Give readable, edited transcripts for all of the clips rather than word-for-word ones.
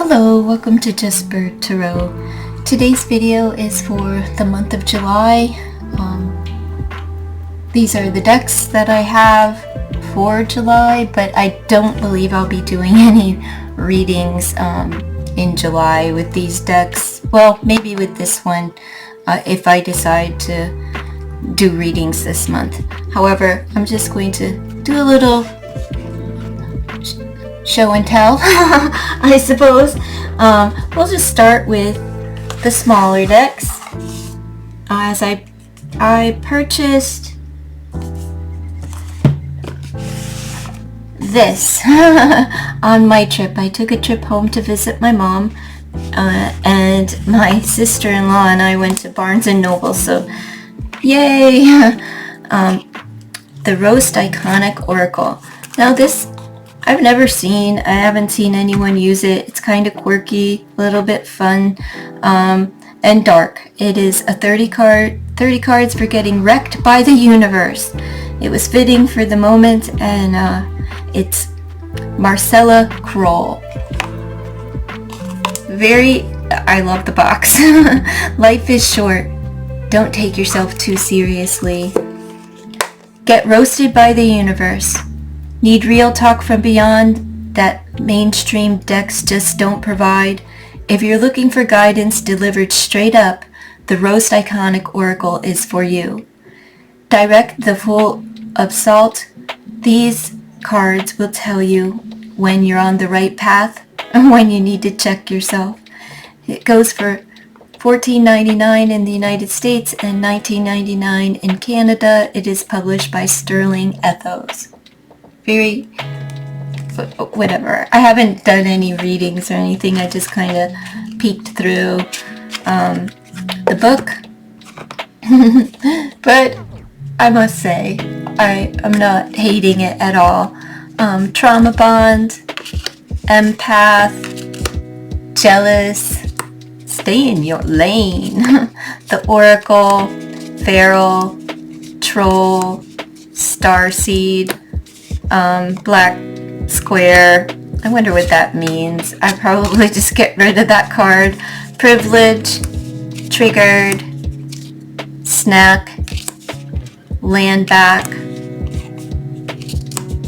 Hello, welcome to Just Bird Tarot. Today's video is for the month of July. These are the decks that I have for July, but I don't believe I'll be doing any readings in July with these decks. Well, maybe with this one if I decide to do readings this month. However, I'm just going to do a little show and tell, I suppose. We'll just start with the smaller decks. As I purchased this on my trip. I took a trip home to visit my mom, and my sister-in-law and I went to Barnes & Noble, so yay! The Roast Iconic Oracle. Now this I've never seen. I haven't seen anyone use it. It's kind of quirky, a little bit fun, and dark. It is a 30 cards for getting wrecked by the universe. It was fitting for the moment, and it's Marcella Kroll. I love the box. Life is short. Don't take yourself too seriously. Get roasted by the universe. Need real talk from beyond that mainstream decks just don't provide? If you're looking for guidance delivered straight up, the Roast Iconic Oracle is for you. Direct the full assault. These cards will tell you when you're on the right path and when you need to check yourself. It goes for $14.99 in the United States and $19.99 in Canada. It is published by Sterling Ethos. Whatever. I haven't done any readings or anything. I just kind of peeked through the book. But I must say, I'm not hating it at all. Trauma bond, empath, jealous, stay in your lane. The Oracle, feral, troll, starseed, black square. I wonder what that means. I probably just get rid of that card. Privilege, triggered, snack, land back,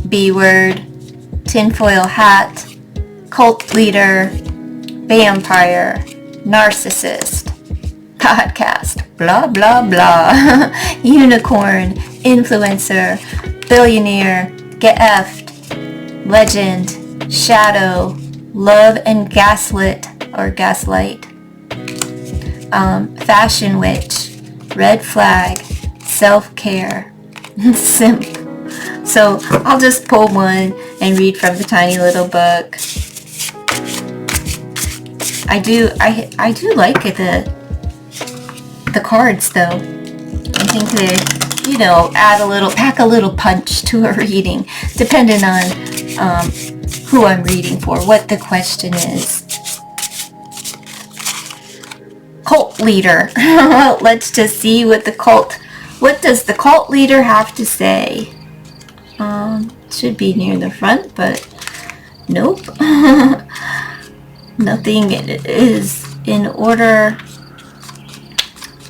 B-word, tinfoil hat, cult leader, vampire, narcissist, podcast, blah blah blah, unicorn, influencer, billionaire, get effed, legend, shadow, love and gaslit or gaslight, fashion witch, red flag, self-care, simp. So I'll just pull one and read from the tiny little book. I do like the cards though. I think they, pack a little punch to a reading, depending on who I'm reading for, what the question is. Cult leader. Let's just see what does the cult leader have to say? Should be near the front, but nope. Nothing is in order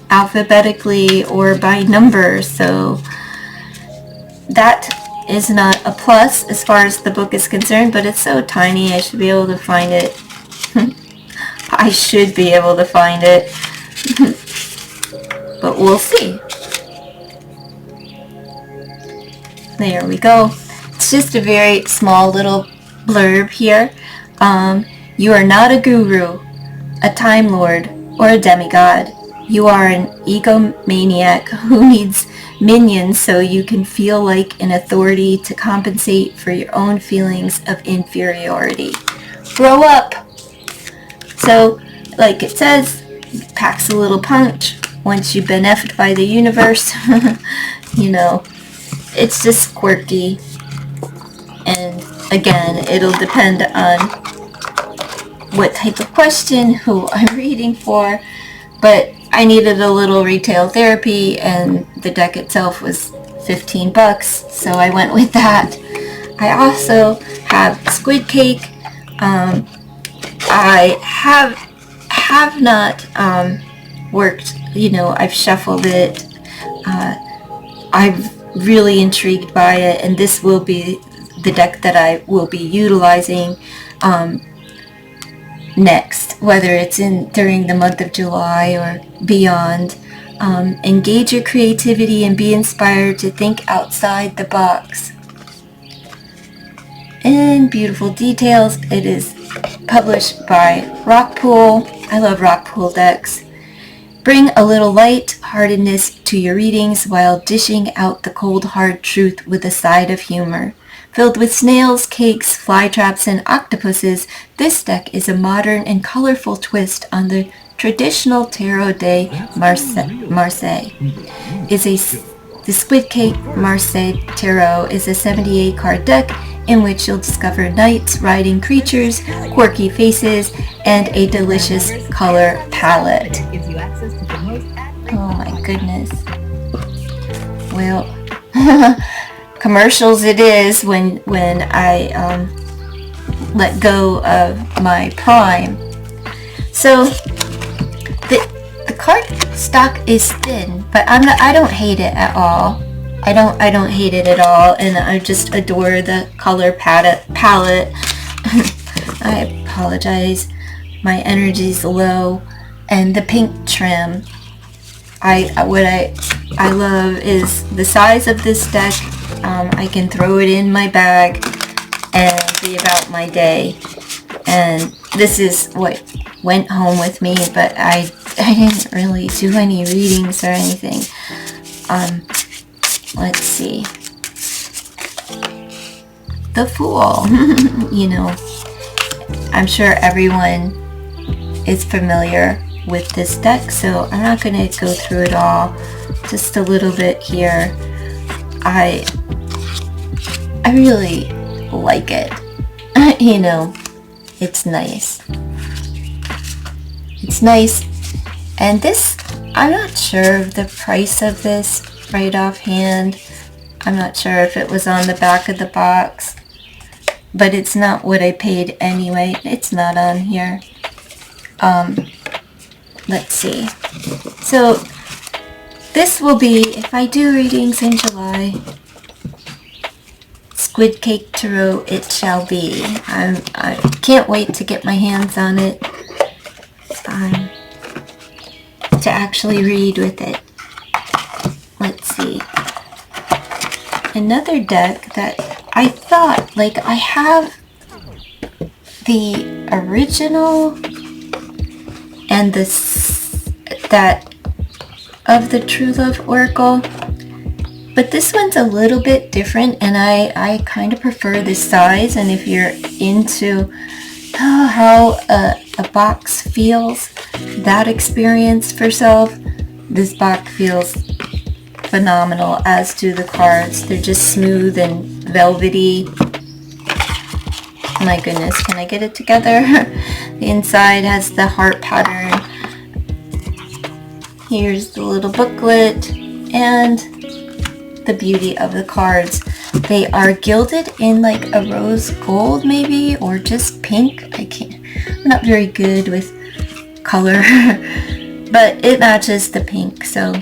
alphabetically or by number, so that is not a plus as far as the book is concerned, but it's so tiny I should be able to find it. I should be able to find it. But we'll see. There we go. It's just a very small little blurb here. You are not a guru, a time lord, or a demigod. You are an egomaniac who needs minions so you can feel like an authority to compensate for your own feelings of inferiority. Grow up! So, like it says, packs a little punch once you've been effed by the universe. It's just quirky. And again, it'll depend on what type of question, who I'm reading for, but I needed a little retail therapy and the deck itself was $15, so I went with that. I also have Squid Cake, I have not worked, I've shuffled it. I'm really intrigued by it, and this will be the deck that I will be utilizing next, whether it's during the month of July or beyond. Engage your creativity and be inspired to think outside the box. In beautiful details, it is published by Rockpool. I love Rockpool decks. Bring a little light-heartedness to your readings while dishing out the cold, hard truth with a side of humor. Filled with snails, cakes, flytraps, and octopuses, this deck is a modern and colorful twist on the traditional Tarot de Marseille. The Squid Cake Marseille Tarot is a 78-card deck in which you'll discover knights riding creatures, quirky faces, and a delicious color palette. Oh my goodness. Well, commercials it is when I let go of my Prime. So the card stock is thin, but I don't hate it at all. I don't hate it at all, and I just adore the color palette. I apologize, my energy's low, and the pink trim. What I love is the size of this deck. I can throw it in my bag and be about my day. And this is what went home with me, but I didn't really do any readings or anything. Let's see. The Fool. I'm sure everyone is familiar with this deck, so I'm not going to go through it all. Just a little bit here. I really like it. It's nice. It's nice. And this, I'm not sure of the price of this right offhand. I'm not sure if it was on the back of the box, but it's not what I paid anyway. It's not on here. Let's see. So this will be, if I do readings in July, Squid Cake Tarot it shall be. I can't wait to get my hands on it, to actually read with it. Let's see. Another deck that I thought, I have the original and that of the True Love Oracle, but this one's a little bit different, and I kind of prefer this size. And if you're into how a box feels, that experience for self, this box feels phenomenal, as do the cards. They're just smooth and velvety. My goodness, can I get it together? The inside has the heart pattern. Here's the little booklet and the beauty of the cards. They are gilded in a rose gold maybe, or just pink. I'm not very good with color, but it matches the pink, so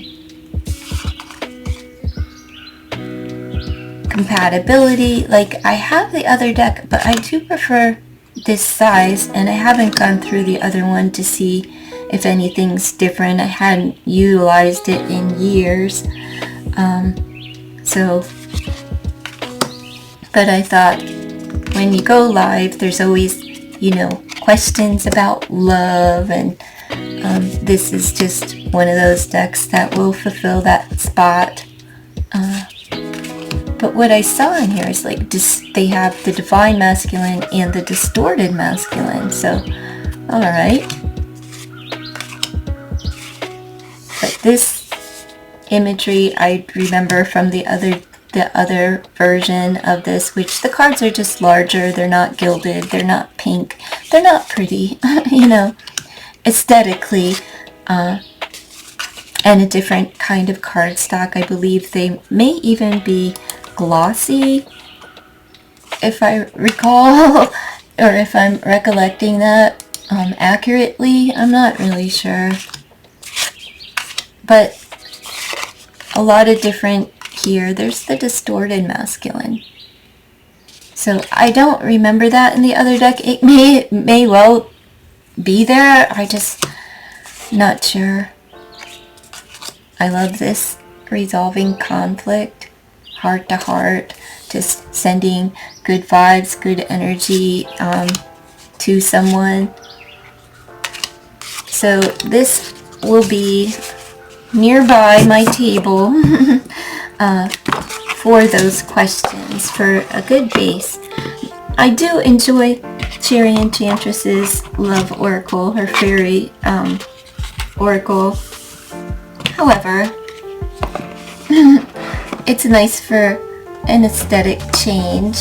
compatibility. I have the other deck, but I do prefer this size, and I haven't gone through the other one to see if anything's different. I hadn't utilized it in years, but I thought when you go live, there's always, questions about love, and this is just one of those decks that will fulfill that spot. But what I saw in here is they have the Divine Masculine and the Distorted Masculine, so alright. But this imagery I remember from the other version of this, which the cards are just larger, they're not gilded, they're not pink, they're not pretty, aesthetically, and a different kind of cardstock. I believe they may even be glossy, if I recall, or if I'm recollecting that. accurately. I'm not really sure. But a lot of different here. There's the distorted masculine. So I don't remember that in the other deck. It may well be there. I just not sure. I love this resolving conflict, heart to heart, just sending good vibes, good energy to someone. So this will be nearby my table for those questions, for a good base. I do enjoy Cherry Enchantress's Love Oracle, her fairy oracle. However, it's nice for an aesthetic change.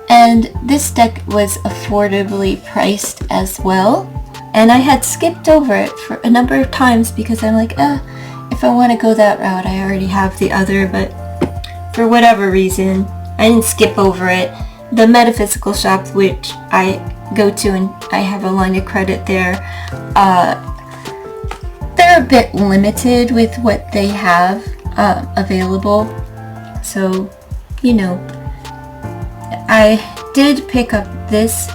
And this deck was affordably priced as well. And I had skipped over it for a number of times because I'm like, if I want to go that route, I already have the other. But for whatever reason, I didn't skip over it. The metaphysical shop, which I go to and I have a line of credit there, they're a bit limited with what they have available. So, you know, I did pick up this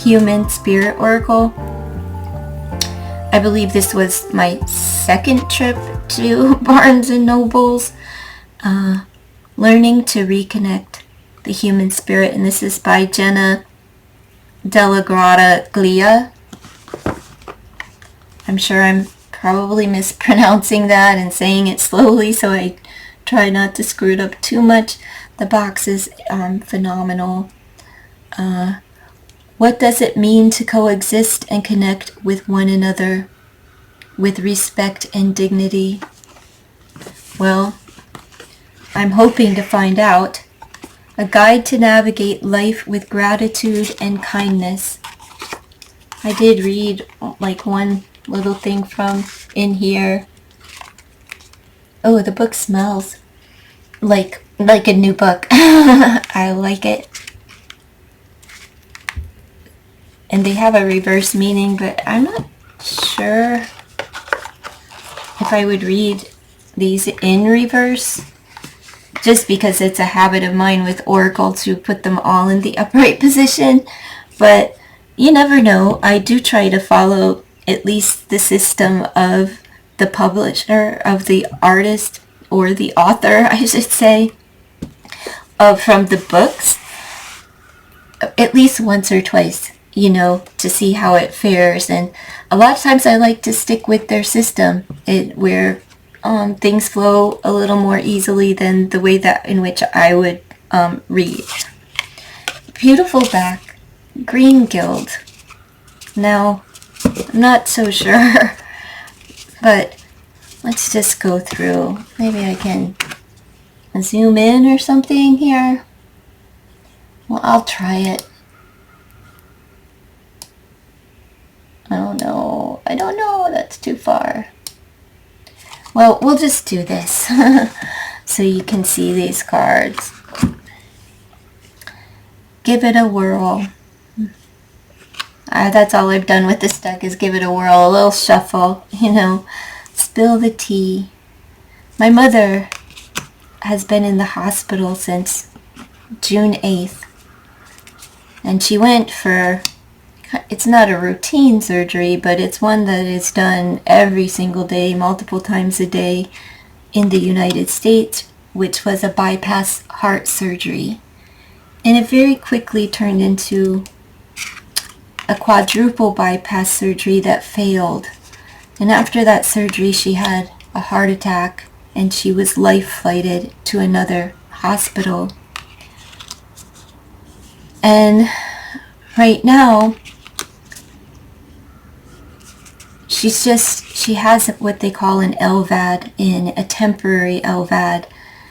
Human Spirit Oracle. I believe this was my second trip to Barnes & Noble's, learning to reconnect the human spirit, and this is by Jenna Delagrata-Glia. I'm sure I'm probably mispronouncing that and saying it slowly, so I try not to screw it up too much. The box is phenomenal. What does it mean to coexist and connect with one another with respect and dignity? Well, I'm hoping to find out. A guide to navigate life with gratitude and kindness. I did read like one little thing from in here. Oh, the book smells like a new book. I like it. And they have a reverse meaning, but I'm not sure if I would read these in reverse, just because it's a habit of mine with Oracle to put them all in the upright position. But you never know. I do try to follow at least the system of the publisher, of the artist, or the author, I should say, from the books, at least once or twice, you know, to see how it fares. And a lot of times I like to stick with their system, where things flow a little more easily than the way that in which I would read. Beautiful back, Green Guild. Now, I'm not so sure, but let's just go through. Maybe I can zoom in or something here. Well, I'll try it. I don't know, that's too far. Well, we'll just do this so you can see these cards. Give it a whirl. That's all I've done with this deck, is give it a whirl, a little shuffle, you know, spill the tea. My mother has been in the hospital since June 8th, and she went for, it's not a routine surgery, but it's one that is done every single day, multiple times a day in the United States, which was a bypass heart surgery. And it very quickly turned into a quadruple bypass surgery that failed. And after that surgery, she had a heart attack and she was life-flighted to another hospital. And right now, she has what they call an LVAD in, a temporary LVAD,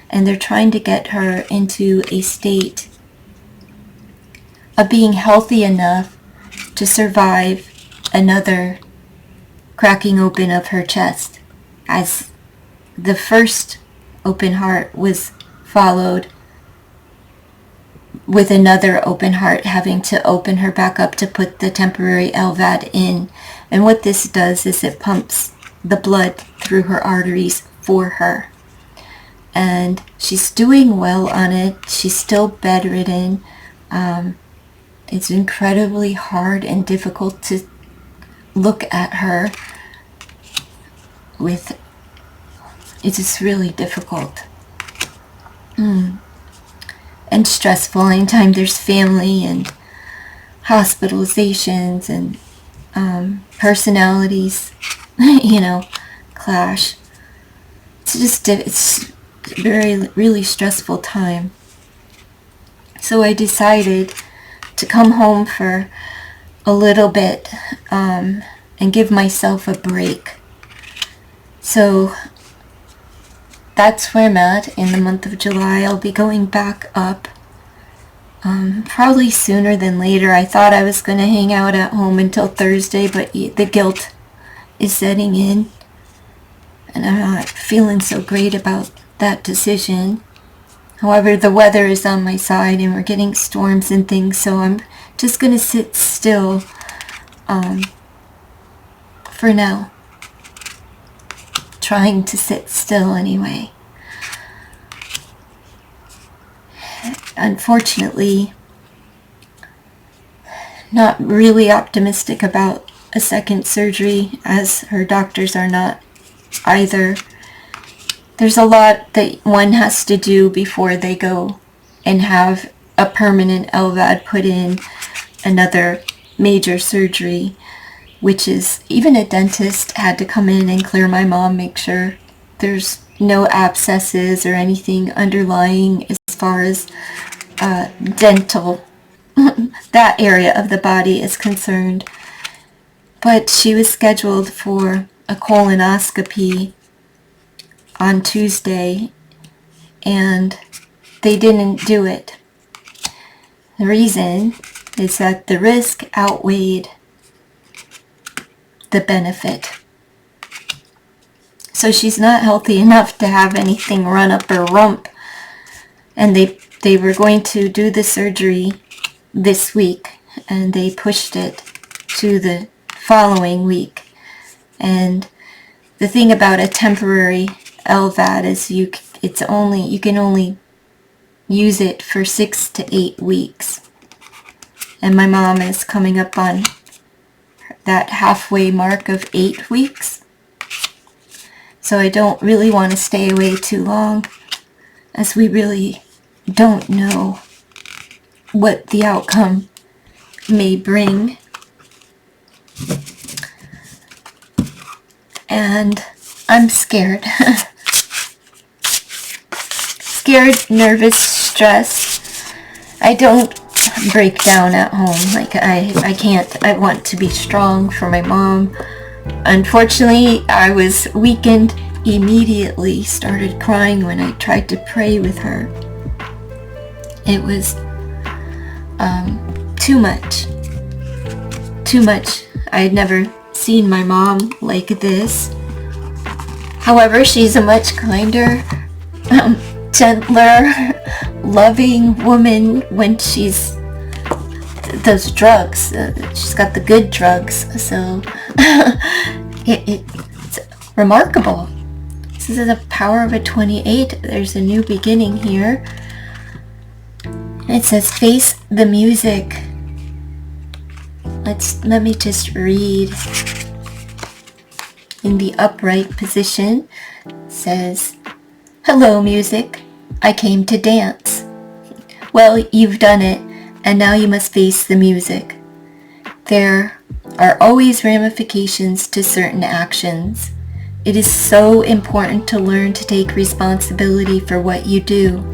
and they're trying to get her into a state of being healthy enough to survive another cracking open of her chest, as the first open heart was followed with another open heart, having to open her back up to put the temporary LVAD in. And what this does is it pumps the blood through her arteries for her. And she's doing well on it. She's still bedridden. It's incredibly hard and difficult to look at her with, it's just really difficult. And stressful. Anytime there's family and hospitalizations and personalities, clash. It's really stressful time. So I decided to come home for a little bit and give myself a break. So that's where I'm at in the month of July. I'll be going back up probably sooner than later. I thought I was going to hang out at home until Thursday, but the guilt is setting in. And I'm not feeling so great about that decision. However, the weather is on my side and we're getting storms and things, so I'm just going to sit still for now. Trying to sit still anyway. Unfortunately, not really optimistic about a second surgery, as her doctors are not either. There's a lot that one has to do before they go and have a permanent LVAD put in, another major surgery, which is, even a dentist had to come in and clear my mom, make sure there's no abscesses or anything underlying as far as dental, that area of the body is concerned. But she was scheduled for a colonoscopy on Tuesday, and they didn't do it. The reason is that the risk outweighed the benefit. So she's not healthy enough to have anything run up her rump. And they were going to do the surgery this week, and they pushed it to the following week. And the thing about a temporary LVAD is you can only use it for 6 to 8 weeks. And my mom is coming up on that halfway mark of 8 weeks. So I don't really want to stay away too long, as we really don't know what the outcome may bring. And I'm scared. Scared, nervous, stressed. I don't break down at home. Like I can't. I want to be strong for my mom. Unfortunately, I was weakened immediately, started crying when I tried to pray with her. It was too much. Too much. I had never seen my mom like this. However, she's a much kinder, gentler, loving woman when she's those drugs. She's got the good drugs, so it's remarkable. This is the power of a 28. There's a new beginning here. It says, face the music. Let me just read. In the upright position, it says, hello music, I came to dance. Well, you've done it, and now you must face the music. There are always ramifications to certain actions. It is so important to learn to take responsibility for what you do.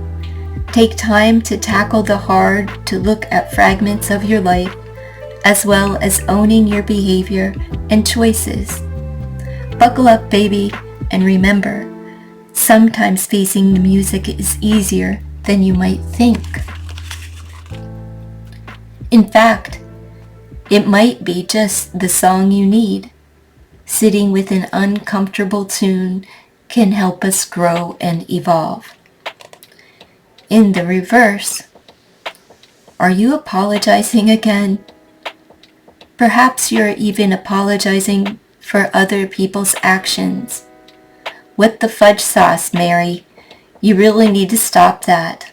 Take time to tackle the hard, to look at fragments of your life, as well as owning your behavior and choices. Buckle up, baby, and remember, sometimes facing the music is easier than you might think. In fact, it might be just the song you need. Sitting with an uncomfortable tune can help us grow and evolve. In the reverse, Are you apologizing again? Perhaps you're even apologizing for other people's actions. What the fudge sauce, Mary? You really need to stop that.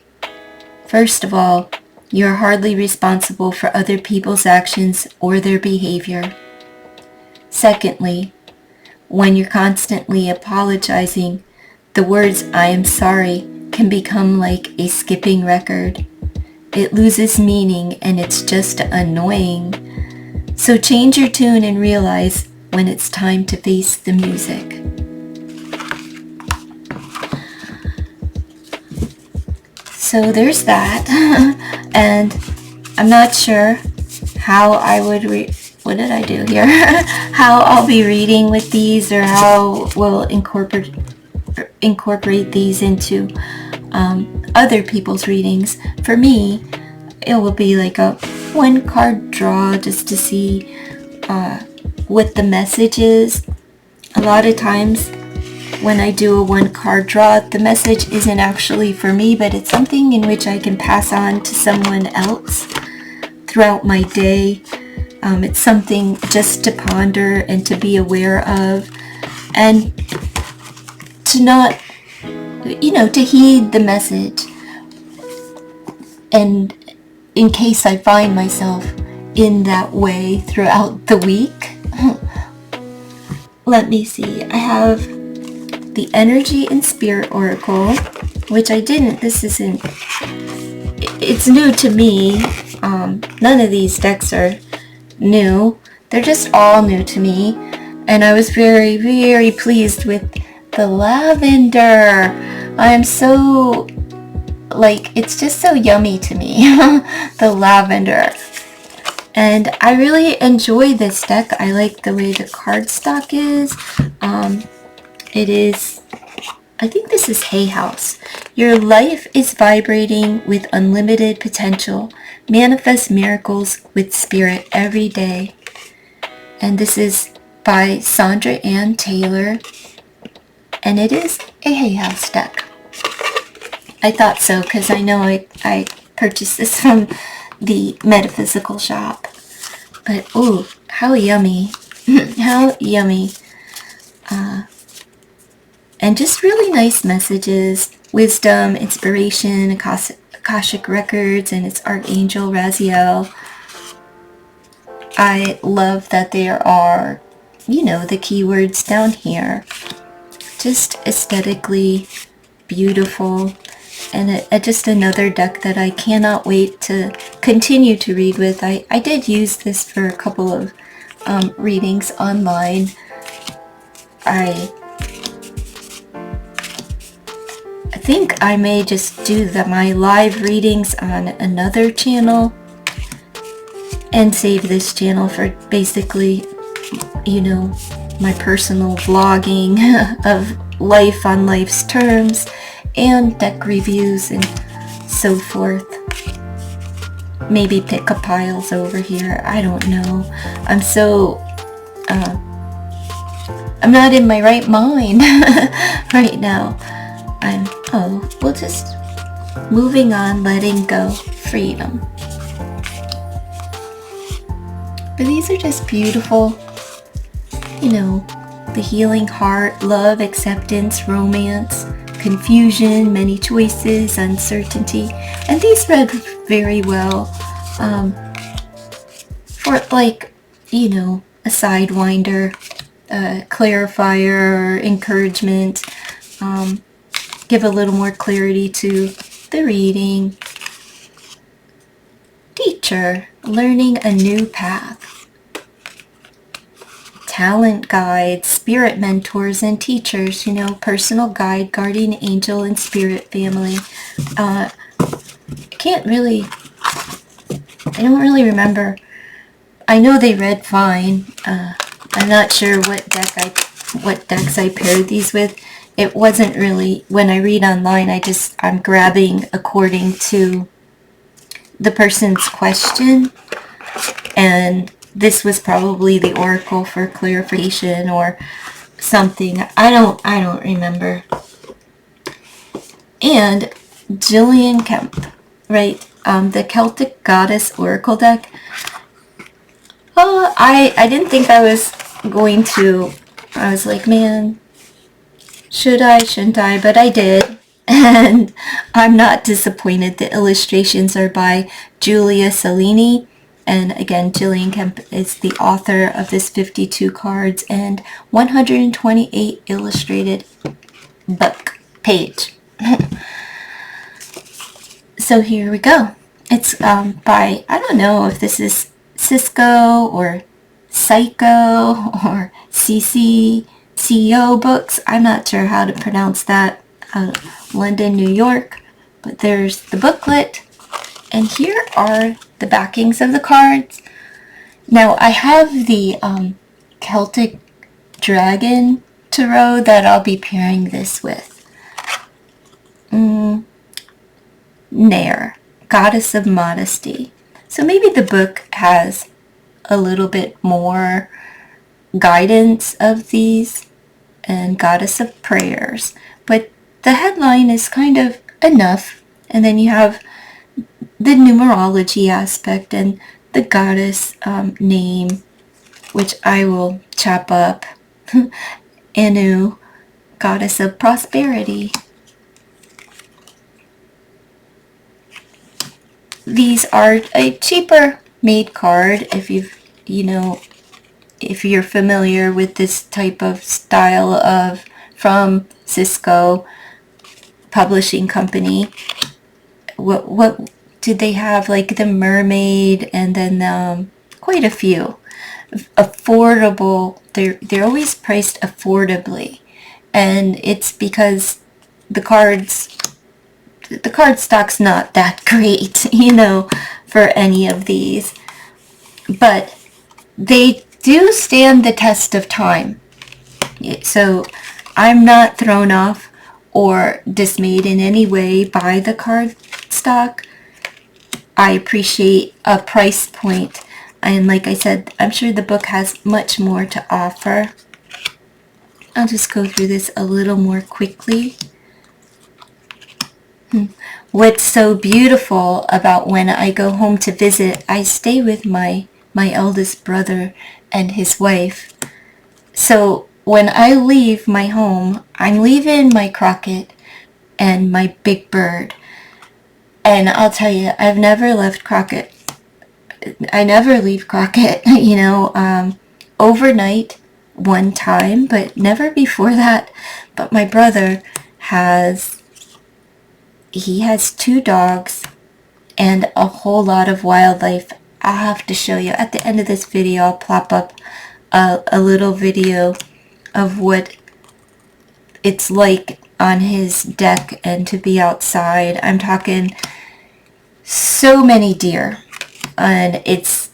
First of all, you're hardly responsible for other people's actions or their behavior. Secondly, when you're constantly apologizing, the words "I am sorry" can become like a skipping record. It loses meaning and it's just annoying. So change your tune and realize when it's time to face the music. So there's that. And I'm not sure how I would what did I do here? How I'll be reading with these, or how we'll incorporate these into other people's readings. For me, it will be like a one card draw just to see what the message is. A lot of times when I do a one card draw, the message isn't actually for me, but it's something in which I can pass on to someone else throughout my day. It's something just to ponder and to be aware of, and to not, to heed the message. And in case I find myself in that way throughout the week, let me see. I have the Energy and Spirit Oracle, which I didn't, it's new to me. None of these decks are new. They're just all new to me. And I was very, very pleased with the lavender. I'm so, it's just so yummy to me, the lavender. And I really enjoy this deck. I like the way the cardstock is. It is, I think this is Hay House. Your life is vibrating with unlimited potential. Manifest miracles with spirit every day. And this is by Sandra Ann Taylor. And it is a Hay House deck. I thought so because I know I purchased this from the metaphysical shop. But ooh, how yummy. How yummy. And just really nice messages, wisdom, inspiration, Akashic Records, and its Archangel Raziel. I love that there are, the keywords down here. Just aesthetically beautiful. And just another deck that I cannot wait to continue to read with. I did use this for a couple of readings online. I think I may just do my live readings on another channel and save this channel for basically, my personal vlogging of life on life's terms and deck reviews and so forth. Maybe pick a piles over here. I don't know. I'm so I'm not in my right mind right now. We'll just moving on, letting go, freedom. But these are just beautiful, the healing heart, love, acceptance, romance, confusion, many choices, uncertainty. And these read very well for a sidewinder, clarifier, encouragement, give a little more clarity to the reading. Teacher, learning a new path. Talent guides, spirit mentors, and teachers, personal guide, guardian angel, and spirit family. I don't really remember. I know they read fine. I'm not sure what decks I paired these with. It wasn't really, when I read online, I'm grabbing according to the person's question, and this was probably the oracle for clarification or something. I don't remember. And Jillian Kemp, right? the Celtic Goddess Oracle deck. Oh, I didn't think I was going to. I was like, man, should I, shouldn't I? But I did. And I'm not disappointed. The illustrations are by Julia Salini. And again, Jillian Kemp is the author of this 52 cards and 128 illustrated book page. So here we go. It's by, I don't know if this is Cisco or Psycho or CEO Books. I'm not sure how to pronounce that. London, New York. But there's the booklet. And here are the backings of the cards. Now I have the Celtic Dragon Tarot that I'll be pairing this with. Nair, Goddess of Modesty. So maybe the book has a little bit more guidance of these, and Goddess of Prayers. But the headline is kind of enough. And then you have the numerology aspect and the goddess name, which I will chop up. Anu, Goddess of Prosperity. These are a cheaper made card if if you're familiar with this type of style of from Cisco Publishing Company. What did they have? Like the Mermaid, and then quite a few affordable. They're always priced affordably, and it's because the card stock's not that great, for any of these, but they do stand the test of time. So I'm not thrown off or dismayed in any way by the card stock. I appreciate a price point, and like I said, I'm sure the book has much more to offer. I'll just go through this a little more quickly. What's so beautiful about when I go home to visit, I stay with my eldest brother and his wife. So when I leave my home, I'm leaving my Crockett and my Big Bird. And I'll tell you, I've never left Crockett. I never leave Crockett, overnight one time, but never before that. But my brother has 2 dogs and a whole lot of wildlife. I'll have to show you. At the end of this video, I'll plop up a little video of what it's like on his deck and to be outside. I'm talking so many deer, and it's,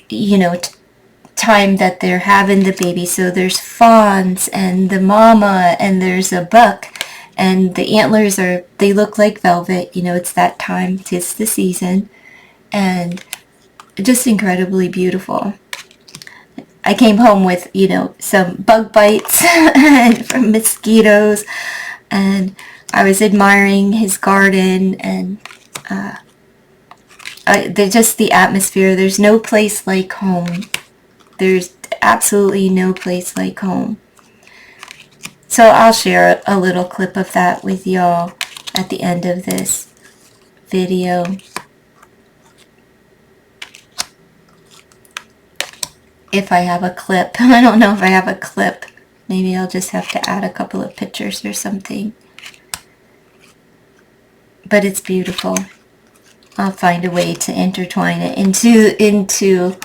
time that they're having the baby. So there's fawns and the mama, and there's a buck. And the antlers they look like velvet. It's that time. It's the season. And just incredibly beautiful. I came home with, some bug bites from mosquitoes. And I was admiring his garden and just the atmosphere. There's no place like home. There's absolutely no place like home. So I'll share a little clip of that with y'all at the end of this video. If I have a clip. I don't know if I have a clip. Maybe I'll just have to add a couple of pictures or something. But it's beautiful. I'll find a way to intertwine it into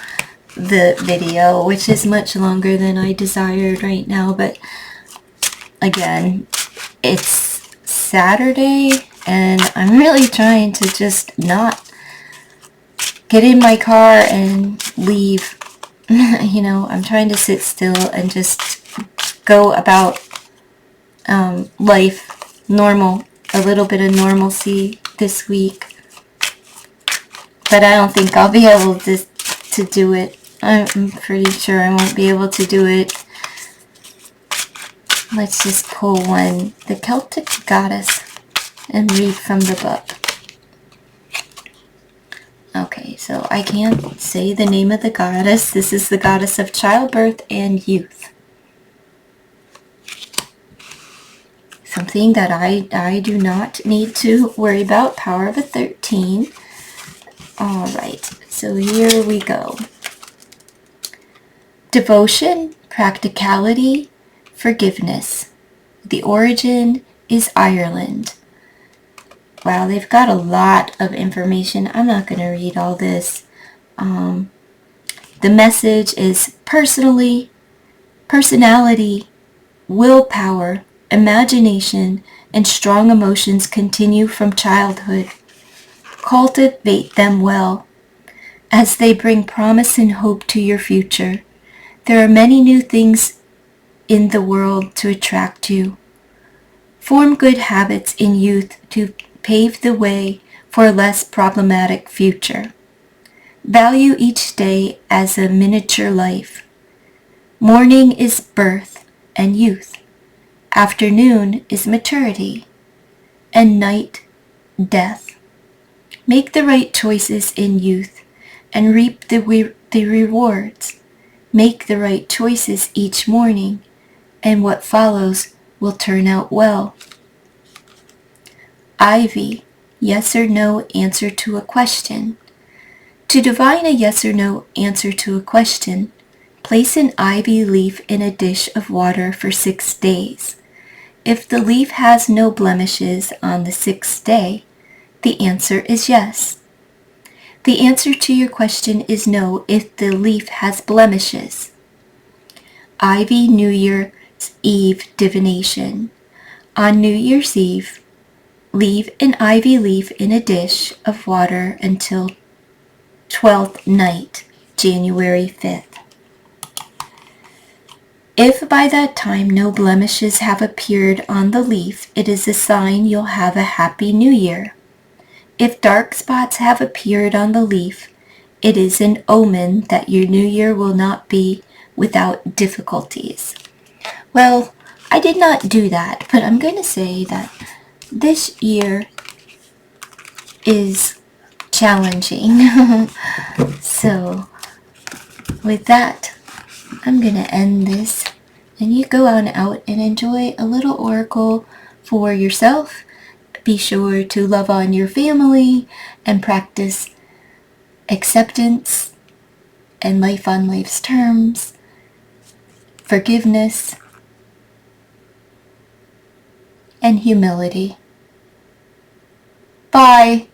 the video, which is much longer than I desired right now, but again, it's Saturday, and I'm really trying to just not get in my car and leave. I'm trying to sit still and just go about life normal, a little bit of normalcy this week. But I don't think I'll be able to do it. I'm pretty sure I won't be able to do it. Let's just pull one, the Celtic Goddess, and read from the book. Okay, so I can't say the name of the goddess. This is the goddess of childbirth and youth. Something that I do not need to worry about. Power of a 13. All right, so here we go. Devotion, practicality, forgiveness. The origin is Ireland. Wow, they've got a lot of information. I'm not going to read all this. The message is personality, willpower, imagination, and strong emotions continue from childhood. Cultivate them well, as they bring promise and hope to your future. There are many new things in the world to attract you. Form good habits in youth to pave the way for a less problematic future. Value each day as a miniature life. Morning is birth and youth. Afternoon is maturity. And night, death. Make the right choices in youth and reap the rewards. Make the right choices each morning, and what follows will turn out well. Ivy, yes or no answer to a question. To divine a yes or no answer to a question, place an ivy leaf in a dish of water for 6 days. If the leaf has no blemishes on the 6th day, the answer is yes. The answer to your question is no if the leaf has blemishes. Ivy New Year's Eve divination. On New Year's Eve, leave an ivy leaf in a dish of water until 12th night, January 5th. If by that time no blemishes have appeared on the leaf, it is a sign you'll have a happy new year. If dark spots have appeared on the leaf, it is an omen that your new year will not be without difficulties. Well, I did not do that, but I'm going to say that this year is challenging. So, with that, I'm going to end this, and you go on out and enjoy a little oracle for yourself. Be sure to love on your family and practice acceptance and life on life's terms, forgiveness, and humility. Bye.